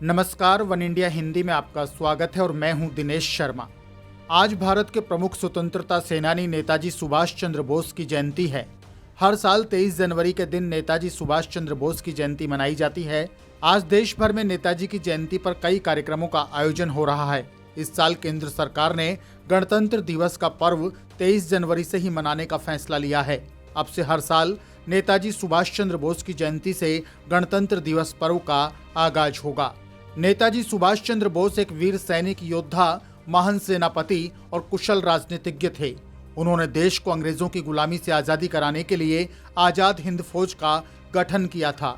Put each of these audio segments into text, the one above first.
नमस्कार, one India Hindi में आपका स्वागत है और मैं हूं दिनेश शर्मा। आज भारत के प्रमुख स्वतंत्रता सेनानी नेताजी सुभाष चंद्र बोस की जयंती है। हर साल 23 जनवरी के दिन नेताजी सुभाष चंद्र बोस की जयंती मनाई जाती है। आज देश भर में नेताजी की जयंती पर कई कार्यक्रमों का आयोजन हो रहा है। इस साल केंद्र सरकार ने गणतंत्र दिवस का पर्व 23 जनवरी से ही मनाने का फैसला लिया है। अब से हर साल नेताजी सुभाष चंद्र बोस की जयंती से गणतंत्र दिवस पर्व का आगाज होगा। नेताजी सुभाष चंद्र बोस एक वीर सैनिक योद्धा, महान सेनापति और कुशल राजनीतिज्ञ थे। उन्होंने देश को अंग्रेजों की गुलामी से आज़ादी कराने के लिए आज़ाद हिंद फौज का गठन किया था।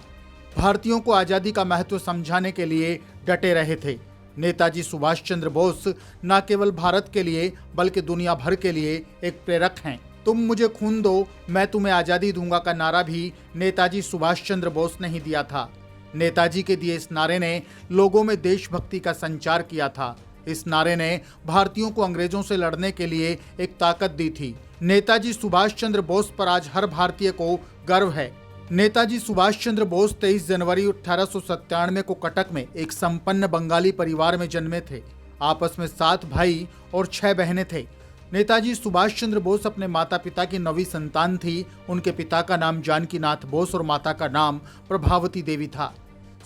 भारतीयों को आज़ादी का महत्व समझाने के लिए डटे रहे थे। नेताजी सुभाष चंद्र बोस न केवल भारत के लिए बल्कि दुनिया भर के लिए एक प्रेरक हैं। तुम मुझे खून दो, मैं तुम्हें आज़ादी दूंगा का नारा भी नेताजी सुभाष चंद्र बोस ने ही दिया था। नेताजी के दिए इस नारे ने लोगों में देशभक्ति का संचार किया था। इस नारे ने भारतीयों को अंग्रेजों से लड़ने के लिए एक ताकत दी थी। नेताजी सुभाष चंद्र बोस पर आज हर भारतीय को गर्व है। नेताजी सुभाष चंद्र बोस 23 जनवरी 1897 को कटक में एक संपन्न बंगाली परिवार में जन्मे थे। आपस में 7 भाई और 6 बहनें थे। नेताजी सुभाष चंद्र बोस अपने माता पिता की 9वीं संतान थी। उनके पिता का नाम जानकी नाथ बोस और माता का नाम प्रभावती देवी था।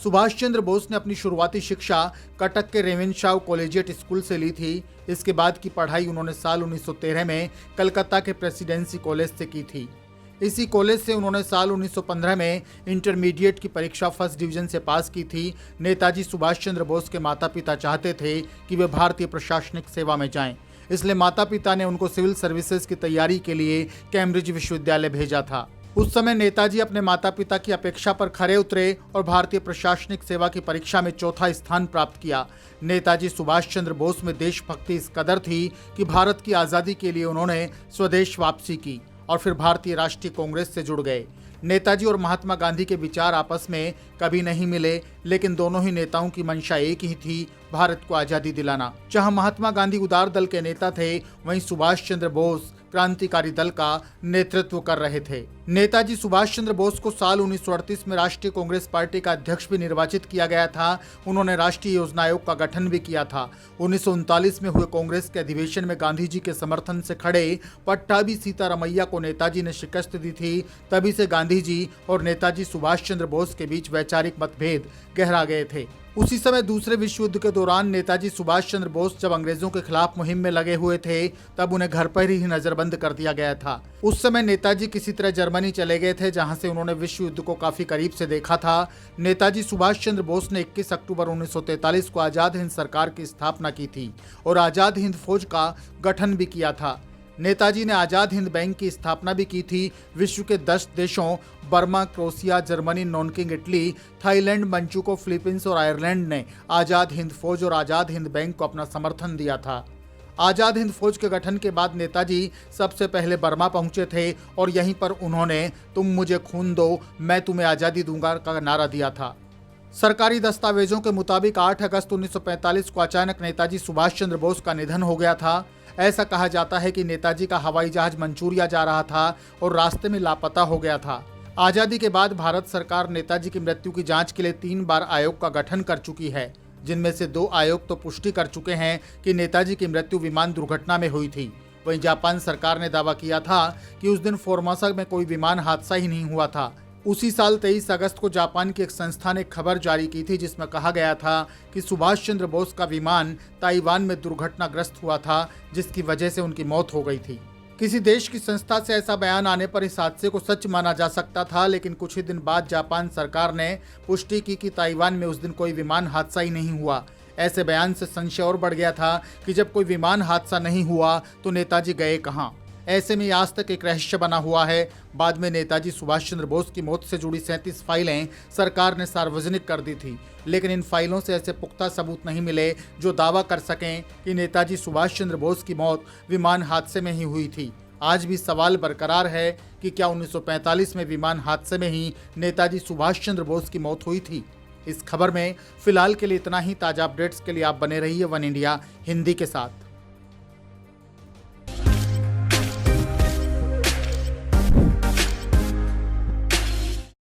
सुभाष चंद्र बोस ने अपनी शुरुआती शिक्षा कटक के रेवेनशाह कॉलेजिएट स्कूल से ली थी। इसके बाद की पढ़ाई उन्होंने साल 1913 में कलकत्ता के प्रेसिडेंसी कॉलेज से की थी। इसी कॉलेज से उन्होंने साल 1915 में इंटरमीडिएट की परीक्षा फर्स्ट डिवीजन से पास की थी। नेताजी सुभाष चंद्र बोस के माता पिता चाहते थे कि वे भारतीय प्रशासनिक सेवा में जाएं, इसलिए माता पिता ने उनको सिविल सर्विसेज की तैयारी के लिए कैम्ब्रिज विश्वविद्यालय भेजा था। उस समय नेताजी अपने माता पिता की अपेक्षा पर खरे उतरे और भारतीय प्रशासनिक सेवा की परीक्षा में 4था स्थान प्राप्त किया। नेताजी सुभाष चंद्र बोस में देशभक्ति इस कदर थी कि भारत की आज़ादी के लिए उन्होंने स्वदेश वापसी की और फिर भारतीय राष्ट्रीय कांग्रेस से जुड़ गए। नेताजी और महात्मा गांधी के विचार आपस में कभी नहीं मिले, लेकिन दोनों ही नेताओं की मंशा एक ही थी, भारत को आज़ादी दिलाना। जहां महात्मा गांधी उदार दल के नेता थे, वहीं सुभाष चंद्र बोस क्रांतिकारी दल का नेतृत्व कर रहे थे। नेताजी सुभाष चंद्र बोस को साल 1938 में राष्ट्रीय कांग्रेस पार्टी का अध्यक्ष भी निर्वाचित किया गया था। उन्होंने राष्ट्रीय योजना आयोग का गठन भी किया था। 1939 में हुए कांग्रेस के अधिवेशन में गांधी जी के समर्थन से खड़े पट्टाभी सीतारामैया को नेताजी ने शिकस्त दी थी। तभी से गांधी जी और नेताजी सुभाष चंद्र बोस के बीच वैचारिक मतभेद गहरा गए थे। उसी समय दूसरे विश्व युद्ध के दौरान नेताजी सुभाष चंद्र बोस जब अंग्रेजों के खिलाफ मुहिम में लगे हुए थे, तब उन्हें घर पर ही नजरबंद कर दिया गया था। उस समय नेताजी किसी तरह जर्मनी चले गए थे, जहां से उन्होंने विश्व युद्ध को काफी करीब से देखा था। नेताजी सुभाष चंद्र बोस ने 21 अक्टूबर 1943 को आजाद हिंद सरकार की स्थापना की थी और आजाद हिंद फौज का गठन भी किया था। नेताजी ने आजाद हिंद बैंक की स्थापना भी की थी। विश्व के 10 देशों Burma, Croatia, Germany, Nanking Italy, Thailand, Manchukuo, Philippines और आयरलैंड ने आजाद हिंद फौज और आजाद हिंद बैंक को अपना समर्थन दिया था। आजाद हिंद फौज के गठन के बाद नेताजी सबसे पहले बर्मा पहुंचे थे और यहीं पर उन्होंने तुम मुझे खून दो, मैं तुम्हें आज़ादी दूंगा का नारा दिया था। सरकारी दस्तावेजों के मुताबिक 8 अगस्त 1945 को अचानक नेताजी सुभाष चंद्र बोस का निधन हो गया था। ऐसा कहा जाता है कि नेताजी का हवाई जहाज मंचूरिया जा रहा था और रास्ते में लापता हो गया था। आज़ादी के बाद भारत सरकार नेताजी की मृत्यु की जांच के लिए 3 बार आयोग का गठन कर चुकी है, जिनमें से 2 आयोग तो पुष्टि कर चुके हैं कि नेताजी की मृत्यु विमान दुर्घटना में हुई थी। वहीं जापान सरकार ने दावा किया था कि उस दिन फोर्मोसा में कोई विमान हादसा ही नहीं हुआ था। उसी साल 23 अगस्त को जापान की एक संस्था ने खबर जारी की थी, जिसमें कहा गया था कि सुभाष चंद्र बोस का विमान ताइवान में दुर्घटनाग्रस्त हुआ था, जिसकी वजह से उनकी मौत हो गई थी। किसी देश की संस्था से ऐसा बयान आने पर इस हादसे को सच माना जा सकता था, लेकिन कुछ ही दिन बाद जापान सरकार ने पुष्टि की कि ताइवान में उस दिन कोई विमान हादसा ही नहीं हुआ। ऐसे बयान से संशय और बढ़ गया था कि जब कोई विमान हादसा नहीं हुआ तो नेताजी गए कहाँ। ऐसे में आज तक एक रहस्य बना हुआ है। बाद में नेताजी सुभाष चंद्र बोस की मौत से जुड़ी 37 फाइलें सरकार ने सार्वजनिक कर दी थी, लेकिन इन फाइलों से ऐसे पुख्ता सबूत नहीं मिले जो दावा कर सकें कि नेताजी सुभाष चंद्र बोस की मौत विमान हादसे में ही हुई थी। आज भी सवाल बरकरार है कि क्या 1945 में विमान हादसे में ही नेताजी सुभाष चंद्र बोस की मौत हुई थी। इस खबर में फिलहाल के लिए इतना ही। ताज़ा अपडेट्स के लिए आप बने रहिए वन इंडिया हिंदी के साथ।